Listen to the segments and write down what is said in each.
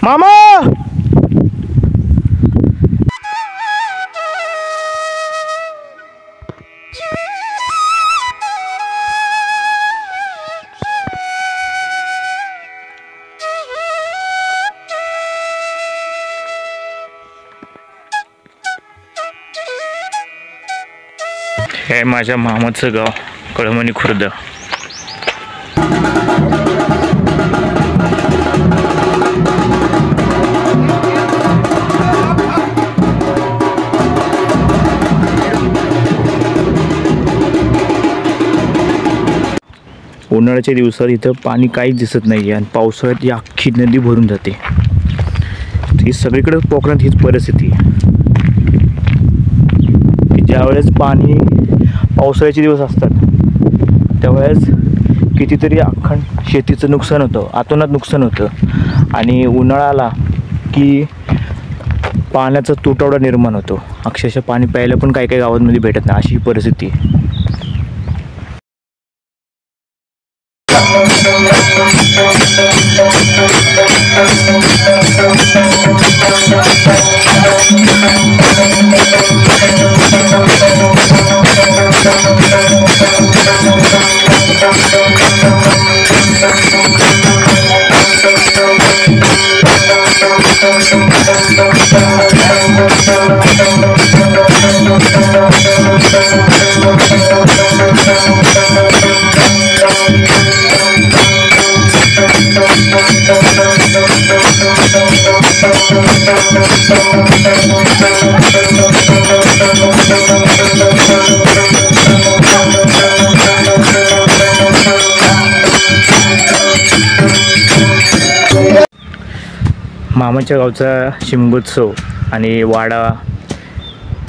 मामा हे माझ्या मामाचं गाव कळमणी खुर्द. उन्हाळ्याच्या दिवसात इथं पाणी काहीच दिसत नाही आणि पावसाळ्यात ही अख्खी नदी भरून जाते. ही सगळीकडे कोकणात हीच परिस्थिती आहे. ज्यावेळेस पाणी पावसाळ्याचे दिवस असतात त्यावेळेस कितीतरी अख्खा शेतीचं नुकसान होतं, अतोनात नुकसान होतं आणि उन्हाळा आला की पाण्याचा तुटवडा निर्माण होतो. अक्षरशः पाणी प्यायला पण काही काही गावांमध्ये भेटत नाही, अशी परिस्थिती आहे. मामाच्या गावचा शिमगोत्सव आणि वाडा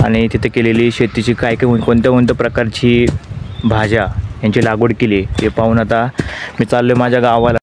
आणि तिथे केलेली शेतीची कोणत्या प्रकारची भाज्या यांची लागवड केली ते पाहून आता मी चाललो माझ्या गावाला.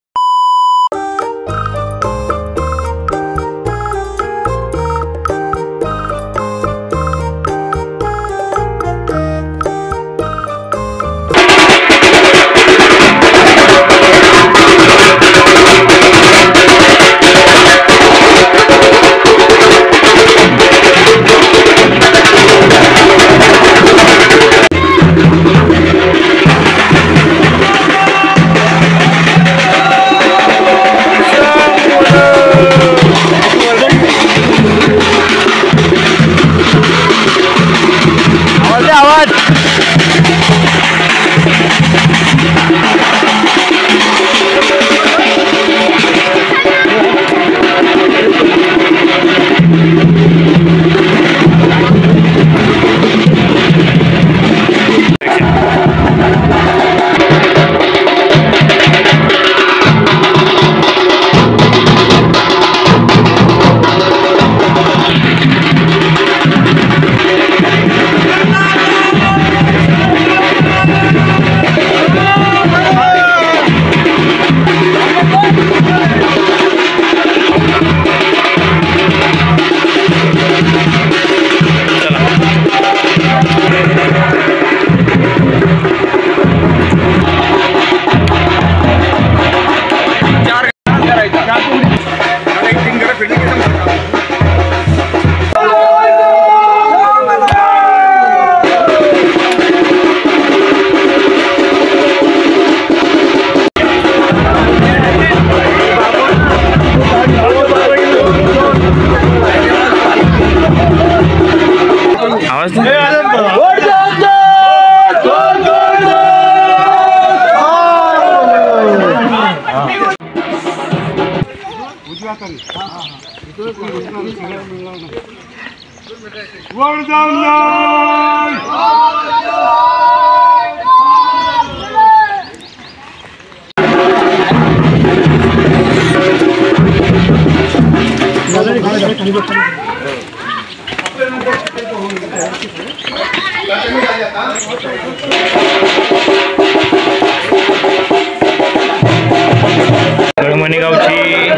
कळमणी गावची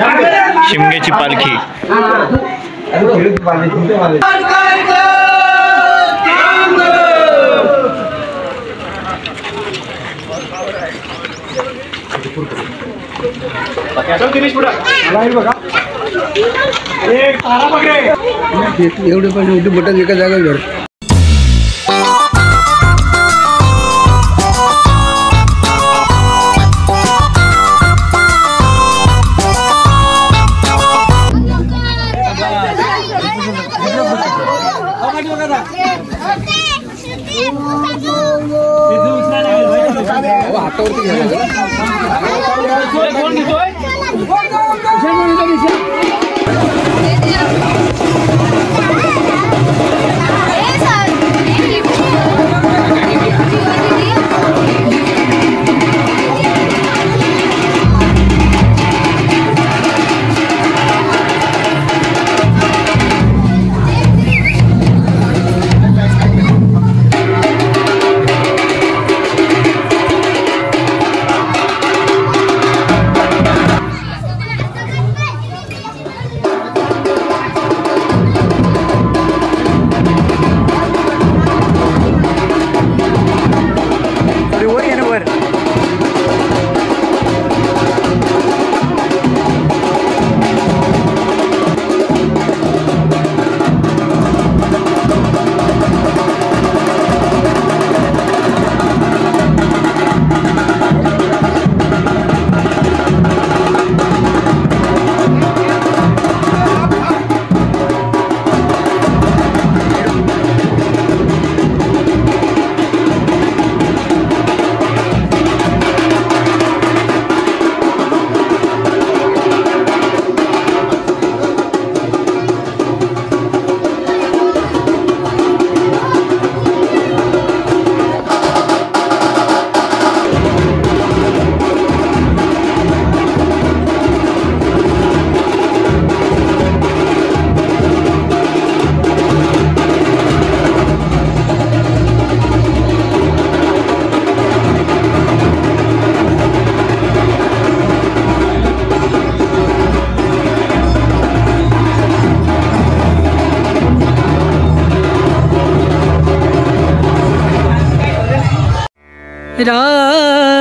शिमग्याची पालखी बघा एवढे पण एवढे बटन एका जागा घर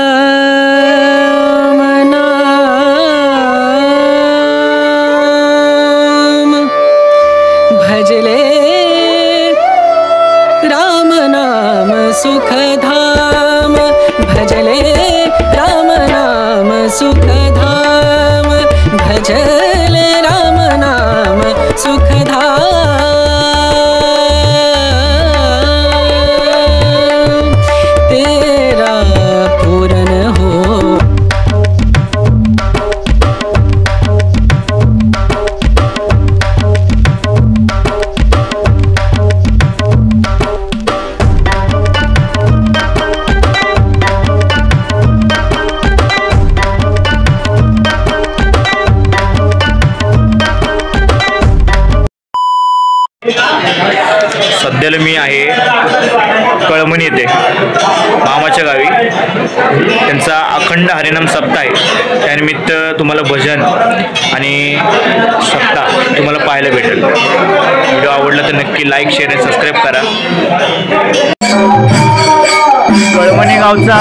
राम नाम भजले राम नाम सुखधाम भजले राम नाम सुखधाम भजले राम नाम सुखधाम सध्याला मी आहे कळमणी येथे मामाच्या गावी. त्यांचा अखंड हरिनाम सप्ताह आहे. त्यानिमित्त तुम्हाला भजन आणि सप्ताह तुम्हाला पाहायला भेटेल. व्हिडिओ आवडला तर नक्की लाईक शेअर आणि सबस्क्राईब करा. कळमणी गावचा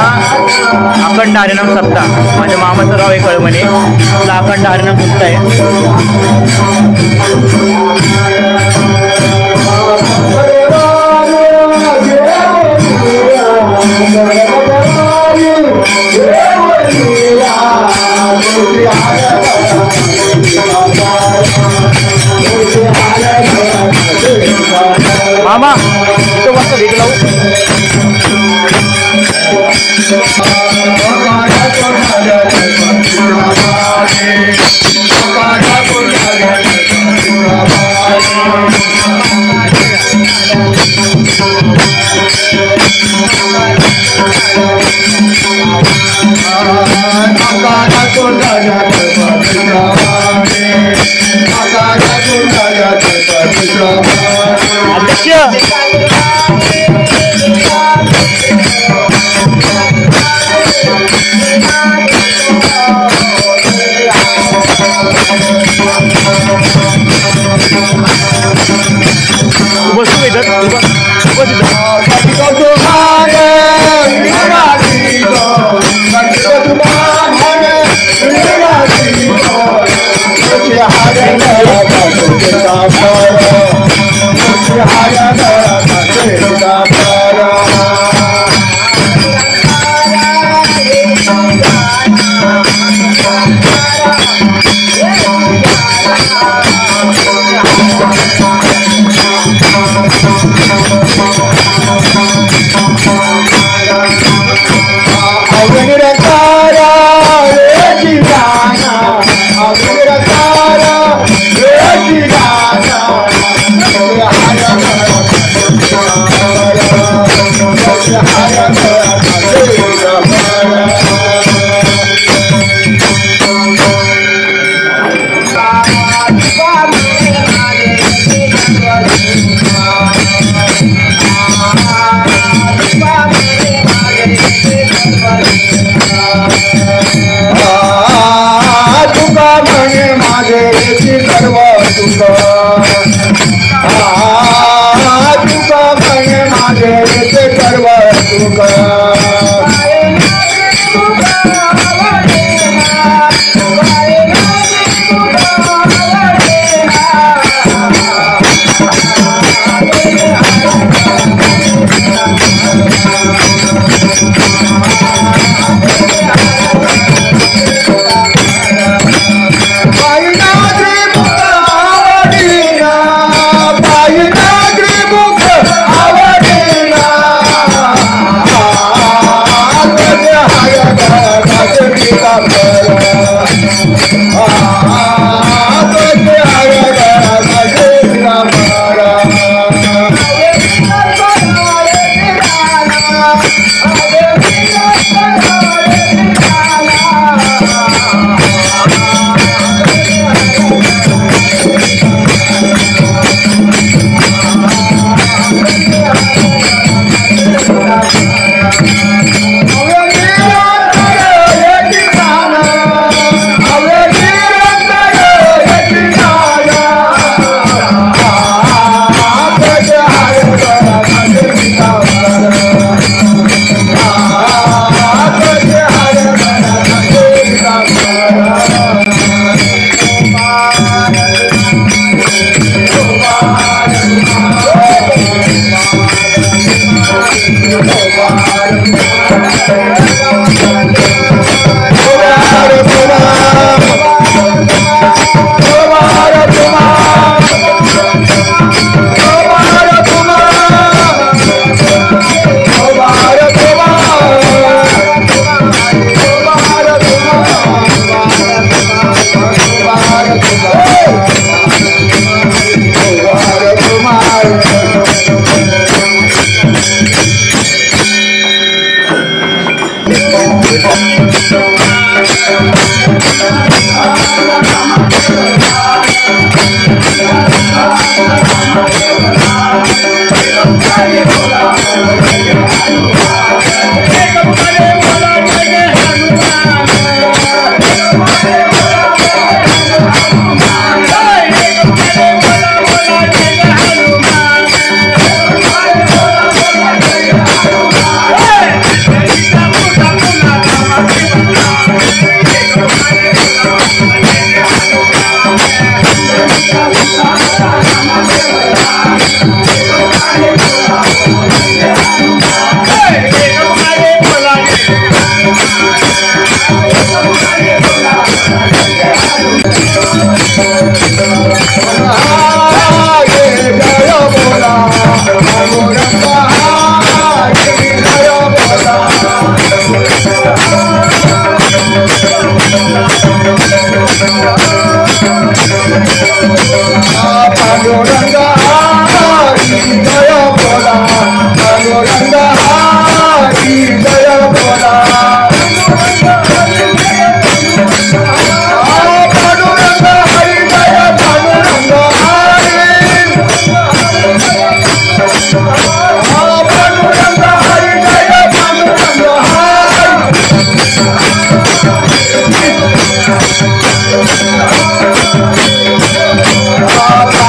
अखंड हरिनाम सप्ताह, माझ्या मामाचं गाव आहे कळमणी. आपला अखंड हरिनाम सप्ताह आहे. मामा इथं मस्त भेट लावू.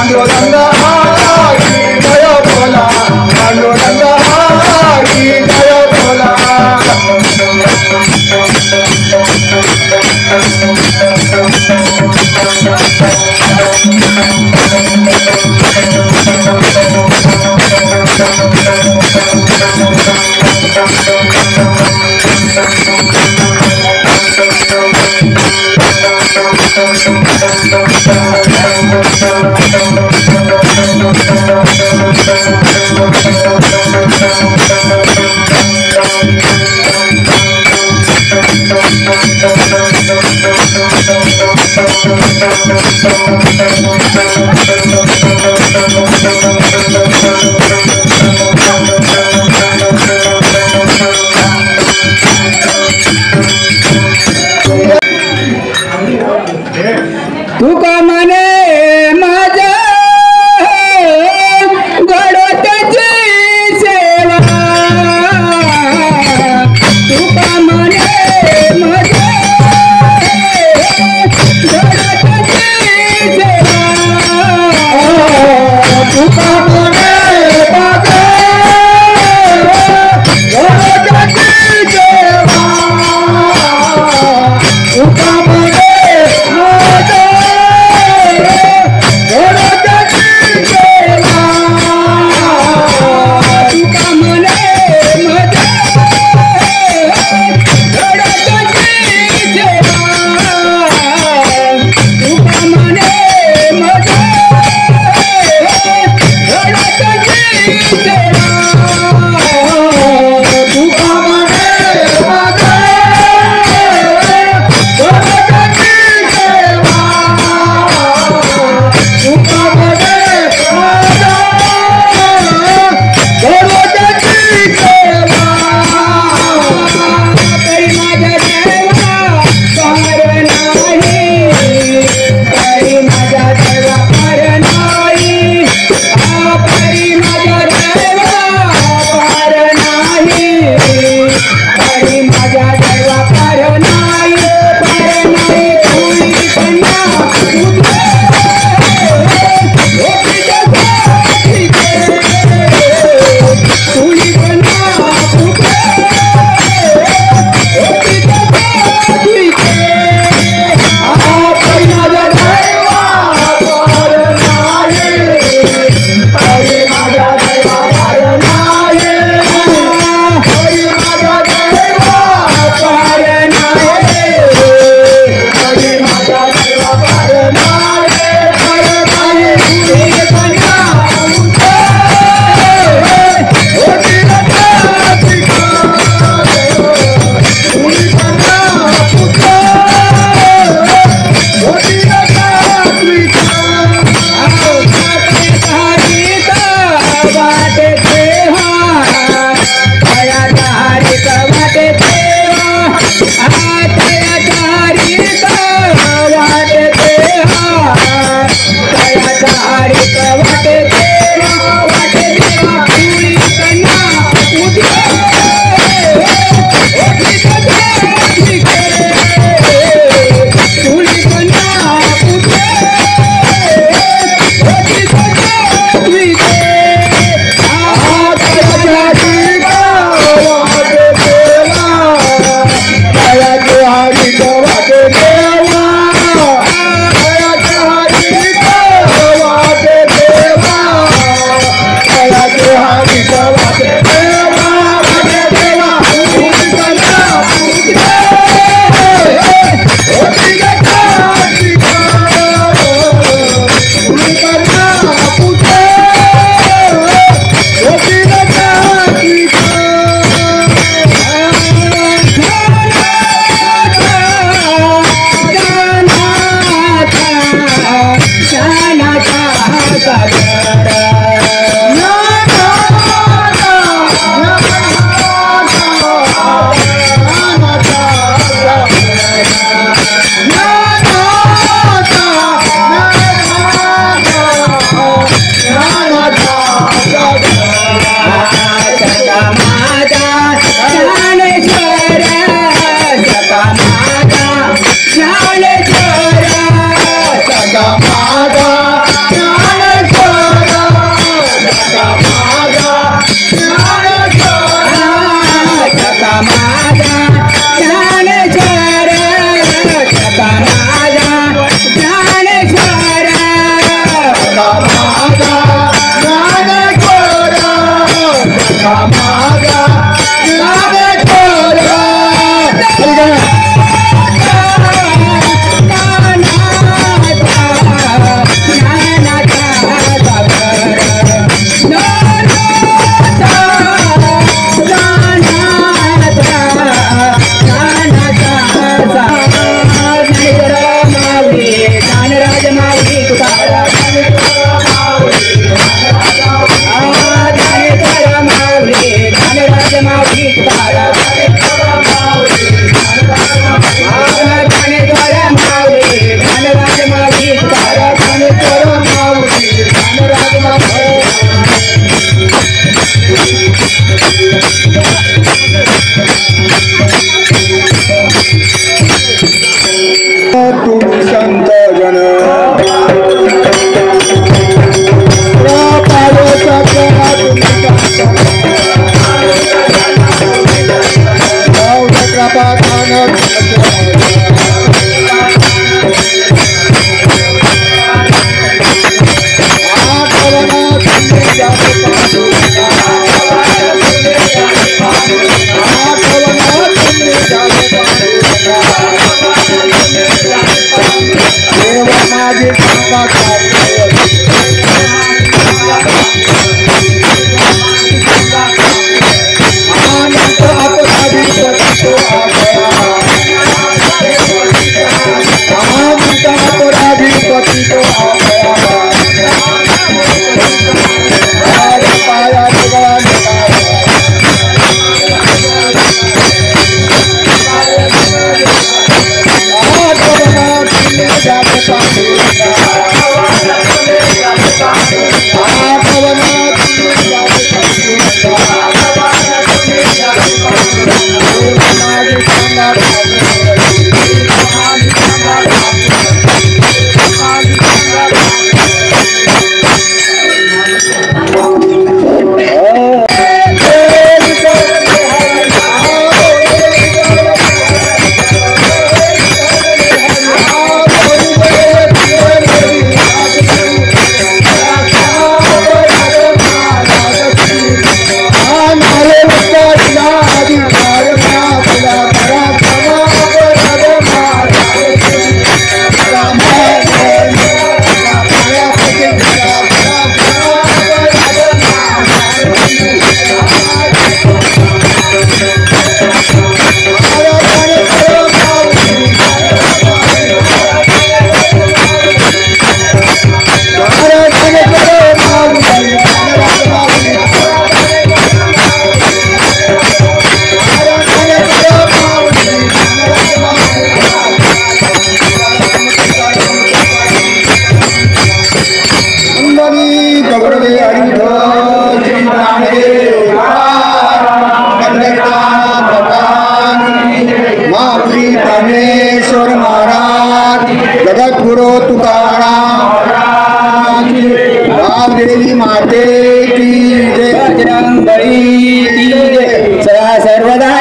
पांडुरंग तुका म्हणे माझ्या गडोत्याची सेवा तुका म्हणे माझ्या गडोत्याची सेवा तुका म्हणे माझ्या गडोत्याची सेवा तुका म्हणे माझ्या तुम्ही संत जन परमेश्वर महाराज जगद्गुरु तुकाराम देवी माते की जय बजरंगबली की जय सदा सर्वदा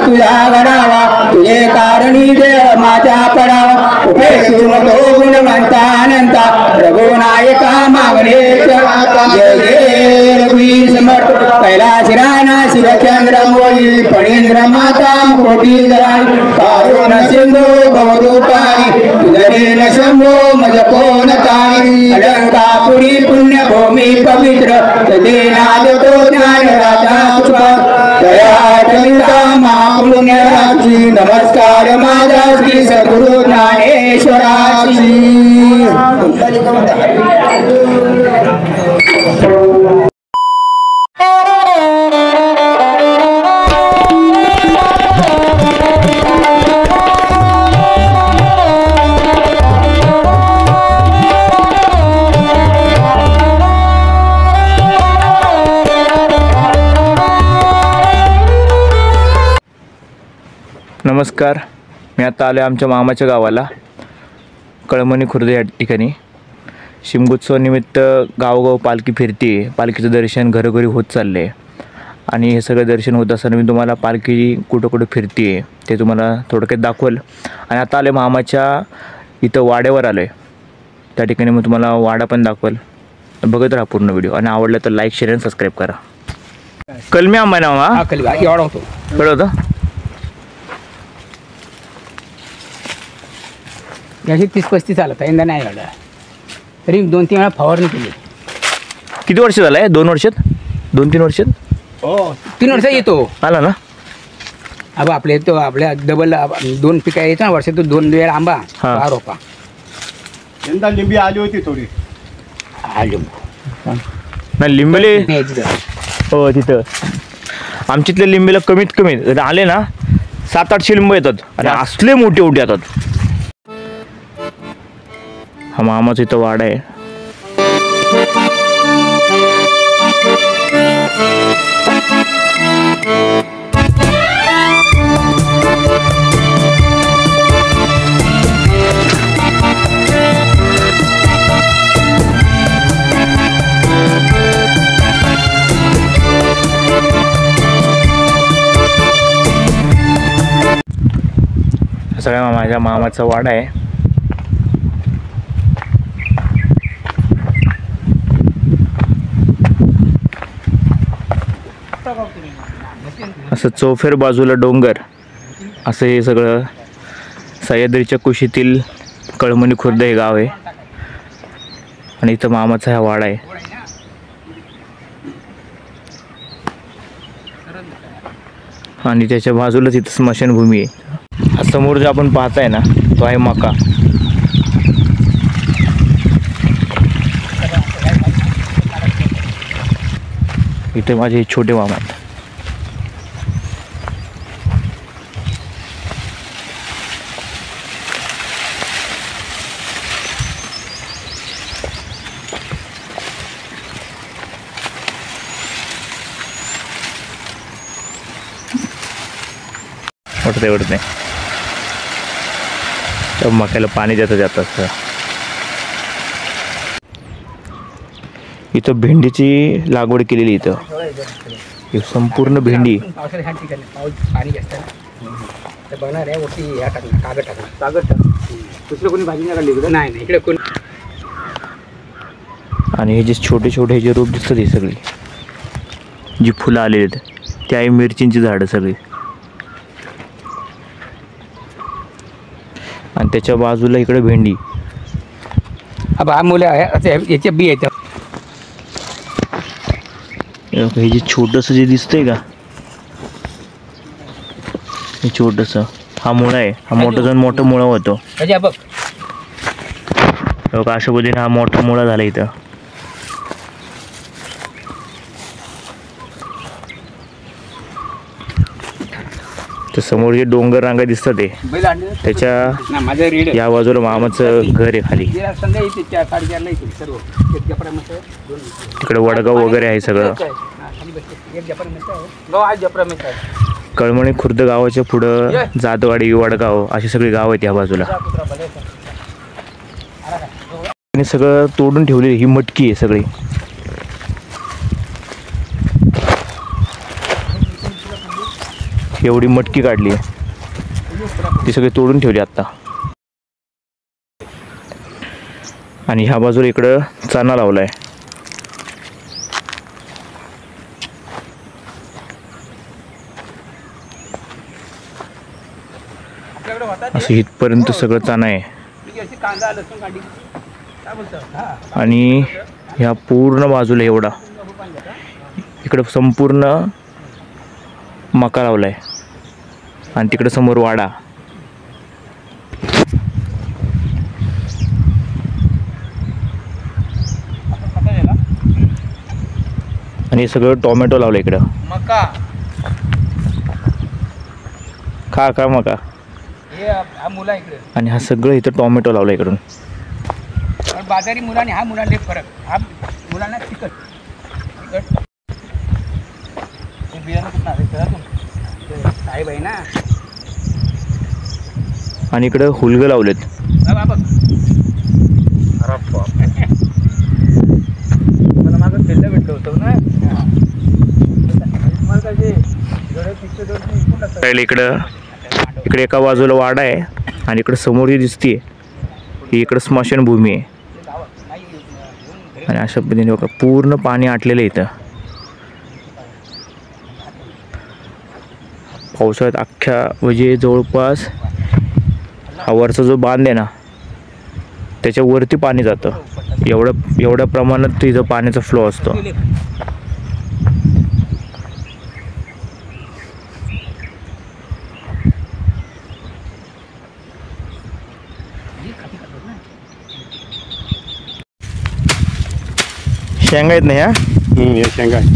तुझा गणावा तुझे कारणी देव माझा पडावा उपेक्षू नको गुणवंता अनंता रघुनायका मागणे जय जय रघुवीर समर्थ कैलास राणा शिवचंद्र मोई फणींद्र माता कोटी दराई कारुण सिंधू भवदूताई तुझे न शंभो मज कोण ताई अलंकापुरी पुण्यभूमी पवित्र देनाद तो ज्ञान राजा तुका दया चरिता महापुण्यराची नमस्कार माझा श्री सद्गुरु ज्ञानेश्वराची नमस्कार, मी आता आलो आमच्या मामाच्या गावाला कळमणी खुर्द या ठिकाणी. शिमगोत्सवानिमित्त गावोगाव पालखी फिरते, पालखीचं दर्शन घरोघरी होत चाललं आहे. आणि हे सगळं दर्शन होत असताना मी तुम्हाला पालखी कुठं कुठं फिरते ते तुम्हाला थोडक्यात दाखवलं. आणि आता आले मामाच्या इथं वाड्यावर आलो आहे, त्या ठिकाणी मी तुम्हाला वाडा पण दाखवलं. बघत राहा पूर्ण व्हिडिओ, आणि आवडलं तर लाईक शेअर आणि सबस्क्राईब करा. कलमी आंबा ना मामा एवढा होतो कळलं होतं. याची 30-35 आलं यंदा नाही एवढा, तरी 2-3 वेळा फवारणी केली. किती वर्ष झालं आहे? 2 वर्षात 2-3 वर्षात हो 3 वर्ष येतो आला ना. अब आपल्या तो आपल्या डबल 2 पिका येतो ना वर्षात, 2 वेळा आंबा हा. रोपा यंदा लिंबी आली होती थोडी. नाही लिंबले हो तिथं आमच्यातल्या लिंबीला कमीत कमी आले ना 700-800 लिंब येतात आणि असले मोठे मोठे येतात. हा मामाचा इथं वाडा आहे. सगळ्या माझ्या मामाचा वाडा आहे. असं चौफेर बाजूला डोंगर असं हे सगळं सह्याद्रीच्या कुशीतील कळमणी खुर्द हे गाव आहे आणि इथं मामाचा हा वाडा आहे. आणि त्याच्या बाजूलाच इथं स्मशानभूमी आहे. समोर जो आपण पाहताय ना तो आहे मका. इथे माझे छोटे मामा आहेत. एवढत नाही तर मक्याला पाणी जातात. इथं भेंडीची लागवड केलेली. इथं संपूर्ण भेंडी पाणी जास्त बघणार आहे वरती ह्या टाकणार कागद टाकणार दुसरं कोणी भाजी नाही काढली नाही इकडे कोणी. आणि हे जे छोटे छोटे हे जे रोप दिसतात हे सगळी जी फुलं आलेली आहेत ते आहे मिरचींची झाडं सगळी. आणि त्याच्या बाजूला इकडे भेंडी. हा मुलं याचे बी आहेत. हे जे छोटंसं जे दिसतंय का हे छोटंसं हा मुळा आहे. हा मोठं जाऊन मोठं मुळा होतो. बघ अशा पद्धतीने हा मोठा मुळा झाला इथं. तर समोर जे डोंगर रांगा दिसतात ते त्याच्या या बाजूला मामाचं घर आहे खाली. तिकडे वडगाव वगैरे आहे सगळं. कळमणी खुर्द गावाच्या पुढं जातवाडी वडगाव अशी सगळी गाव आहेत या बाजूला. आणि सगळं तोडून ठेवलेली ही मटकी आहे सगळी. एवढी मटकी काढली ती सगळी तोडून ठेवली आता. आणि ह्या बाजूला इकडं चणा लावलाय. असं इथपर्यंत सगळं चणा आहे. आणि ह्या पूर्ण बाजूला एवढा इकडं संपूर्ण मका लावलाय. आणि तिकडे समोर वाडा. आणि हे सगळं टोमॅटो लावलं इकडं. मका खा मका. आणि हा सगळं इथं टोमॅटो लावलं इकडून. बाजारी मुलाने हा मुलांना फरक. हा मुलांना तिखट बियाणं साहेब आहे ना. आणि इकडं हुलगं लावलेत. मला मागं खेळलं भेटलं होतं ना. इकडे एका बाजूला वाडा आहे आणि इकडे समोर जी दिसते ही इकडं स्मशानभूमी आहे. आणि अशा पद्धतीने बघा पूर्ण पाणी आटलेलं आहे इथं. पावसाळ्यात अख्ख्या म्हणजे जवळपास हा वरचा जो बांध आहे ना त्याच्यावरती पाणी जातं. एवढ्या प्रमाणात तिथं पाण्याचा फ्लो असतो. शेंगा आहेत ना ह्या? हे शेंगा आहे.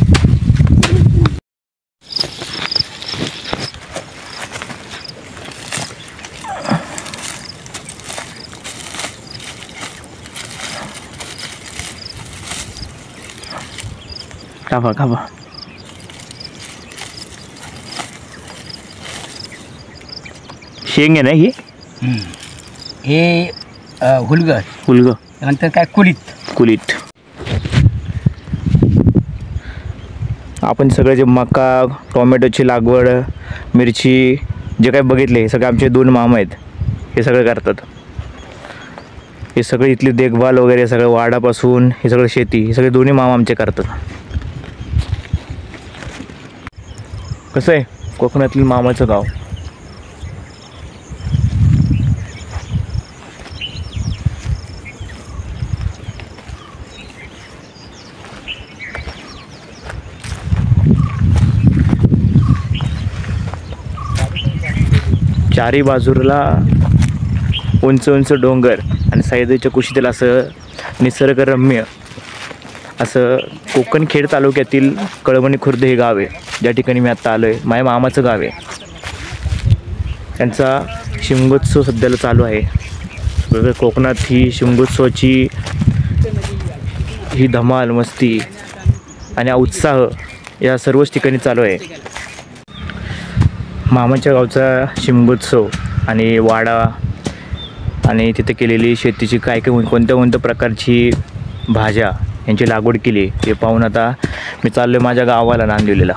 खावा खावा. शेंग आहे ना ही? हे हुलगं, हुलगं, नंतर काय कुलीत. कुलीत. आपण सगळे जे मका, टोमॅटोची लागवड, मिरची जे काही बघितले हे सगळे आमचे 2 मामा आहेत. हे सगळं करतात. हे सगळे इथली देखभाल वगैरे सगळं वाडापासून हे सगळं शेती हे सगळे दोन्ही मामा आमचे करतात. कसं आहे कोकणातील मामाचं गाव. चारी बाजूला उंच उंच डोंगर आणि साईडच्या कुशीतील असं निसर्गरम्य असं कोकणखेड तालुक्यातील कळवणी खुर्द हे गाव आहे, ज्या ठिकाणी मी आत्ता आलो आहे. माझ्या मामाचं गाव आहे. त्यांचा शिमगोत्सव सध्याला चालू आहे. वेगळ्या कोकणात ही शिमगोत्सवाची ही धमाल, मस्ती आणि हा उत्साह या सर्वच ठिकाणी चालू आहे. मामाच्या गावचा शिमगोत्सव आणि वाडा आणि तिथे केलेली शेतीची काय कोणत्या प्रकारची भाज्या यांची लागवड केली हे पाहून आता मी चाललो आहे माझ्या गावाला, नांदिवलीला.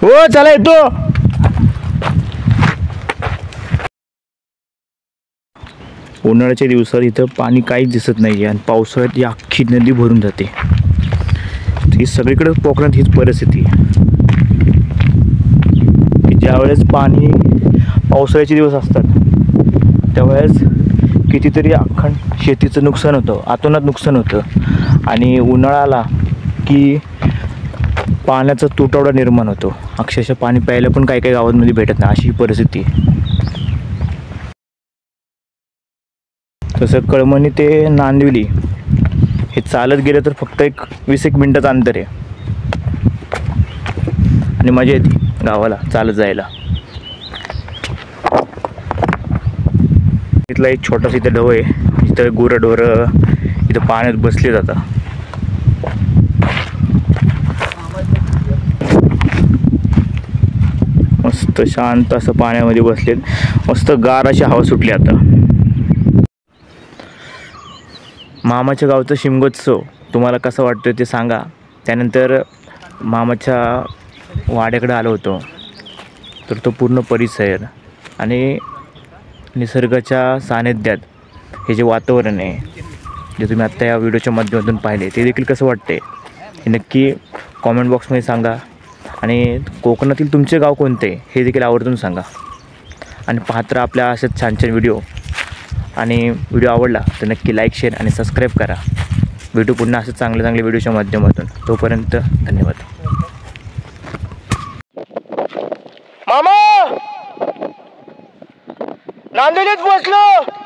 हो चला येतो. उन्हाळ्याच्या दिवसात इथं पाणी काहीच दिसत नाही आणि पावसाळ्यात ही अख्खी नदी भरून जाते. ही सगळीकडे कोकणात हीच परिस्थिती आहे. ज्यावेळेस पावसाळ्याचे दिवस असतात त्यावेळेस कितीतरी अख्खंड शेतीचं नुकसान होतं, अतोनात नुकसान होतं. आणि उन्हाळा आला की पाण्याचा तुटवडा निर्माण होतो. अक्षरशः पाणी प्यायला पण काही काही गावांमध्ये भेटत नाही, अशी परिस्थिती आहे. तसं कळमणी ते नांदिवली हे चालत गेलं तर फक्त 20-1 मिनटाचं अंतर आहे आणि मजा येते गावाला चालत जायला. इथला एक छोटासा इथं ढव आहे, इथं गुरंढोरं इथं पाण्यात बसले जातात. मस्त शांत असं पाण्यामध्ये बसलेत, मस्त गार अशी हवा सुटली आता. मामाच्या गावचा शिमगोत्सव तुम्हाला कसं वाटतं ते सांगा. त्यानंतर मामाच्या वाड्याकडे आलो होतो तर तो पूर्ण परिसर आणि निसर्गाच्या सानिध्यात हे जे वातावरण आहे जे तुम्ही आत्ता या व्हिडिओच्या माध्यमातून पाहिले ते देखील कसं वाटते हे नक्की कॉमेंट बॉक्समध्ये सांगा. आणि कोकणातील तुमचे गाव कोणते हे देखील आवर्जून सांगा. आणि पाहत राहा आपल्या असेच छान छान व्हिडिओ. आणि व्हिडिओ आवडला तर नक्की लाईक, शेअर आणि सबस्क्राईब करा. भेटू पुन्हा असं चांगल्या व्हिडिओच्या माध्यमातून. तोपर्यंत धन्यवाद. मामा नांदिवलीत पोचलो.